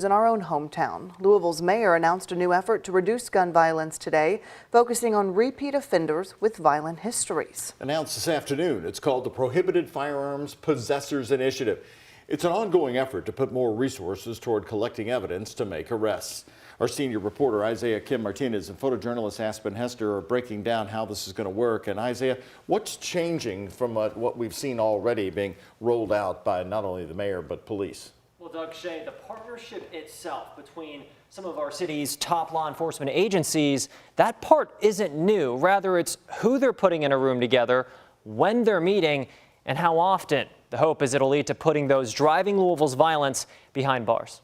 In our own hometown, Louisville's mayor announced a new effort to reduce gun violence today, focusing on repeat offenders with violent histories. Announced this afternoon, it's called the Prohibited Firearms Possessors Initiative. It's an ongoing effort to put more resources toward collecting evidence to make arrests. Our senior reporter Isaiah Kim Martinez and photojournalist Aspen Hester are breaking down how this is going to work. And Isaiah, what's changing from what we've seen already being rolled out by not only the mayor but police? Well, Doug, Shea, the partnership itself between some of our city's top law enforcement agencies, that part isn't new. Rather, it's who they're putting in a room together, when they're meeting, and how often. The hope is it'll lead to putting those driving Louisville's violence behind bars.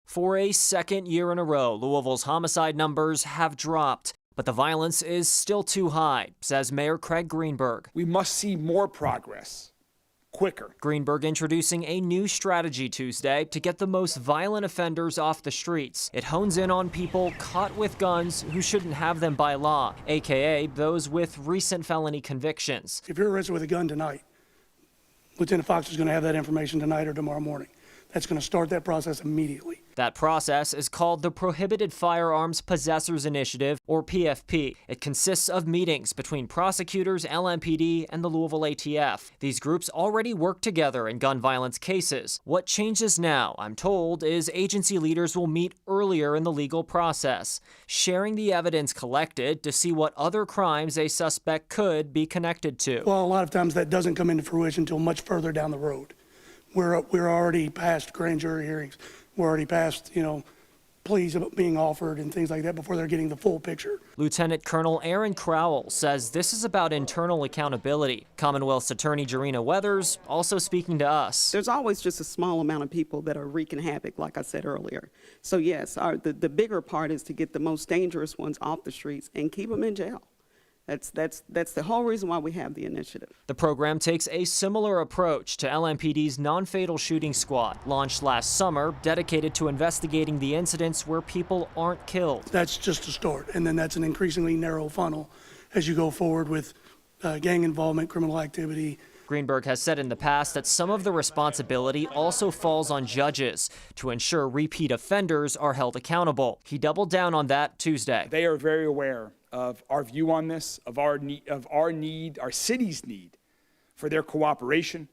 For a second year in a row, Louisville's homicide numbers have dropped, but the violence is still too high, says Mayor Craig Greenberg. We must see more progress, quicker. Greenberg introducing a new strategy Tuesday to get the most violent offenders off the streets. It hones in on people caught with guns who shouldn't have them by law, aka those with recent felony convictions. If you're arrested with a gun tonight, Lieutenant Fox is going to have that information tonight or tomorrow morning. That's going to start that process immediately. That process is called the Prohibited Firearms Possessors Initiative, or PFP. It consists of meetings between prosecutors, LMPD, and the Louisville ATF. These groups already work together in gun violence cases. What changes now, I'm told, is agency leaders will meet earlier in the legal process, sharing the evidence collected to see what other crimes a suspect could be connected to. Well, a lot of times that doesn't come into fruition until much further down the road. We're already past grand jury hearings. We're already past, pleas being offered and things like that before they're getting the full picture. Lieutenant Colonel Aaron Crowell says this is about internal accountability. Commonwealth's Attorney Jarena Weathers also speaking to us. There's always just a small amount of people that are wreaking havoc, like I said earlier. So yes, the bigger part is to get the most dangerous ones off the streets and keep them in jail. That's the whole reason why we have the initiative. The program takes a similar approach to LMPD's non-fatal shooting squad, launched last summer, dedicated to investigating the incidents where people aren't killed. That's just a start, and then that's an increasingly narrow funnel as you go forward with gang involvement, criminal activity. Greenberg has said in the past that some of the responsibility also falls on judges to ensure repeat offenders are held accountable. He doubled down on that Tuesday. They are very aware of our view on this, of our city's need for their cooperation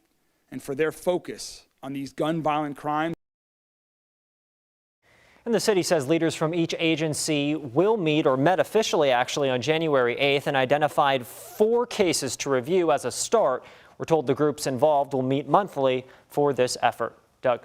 and for their focus on these gun violent crimes. And the city says leaders from each agency will meet, or met officially actually, on January 8th and identified 4 cases to review as a start. We're told the groups involved will meet monthly for this effort. Doug.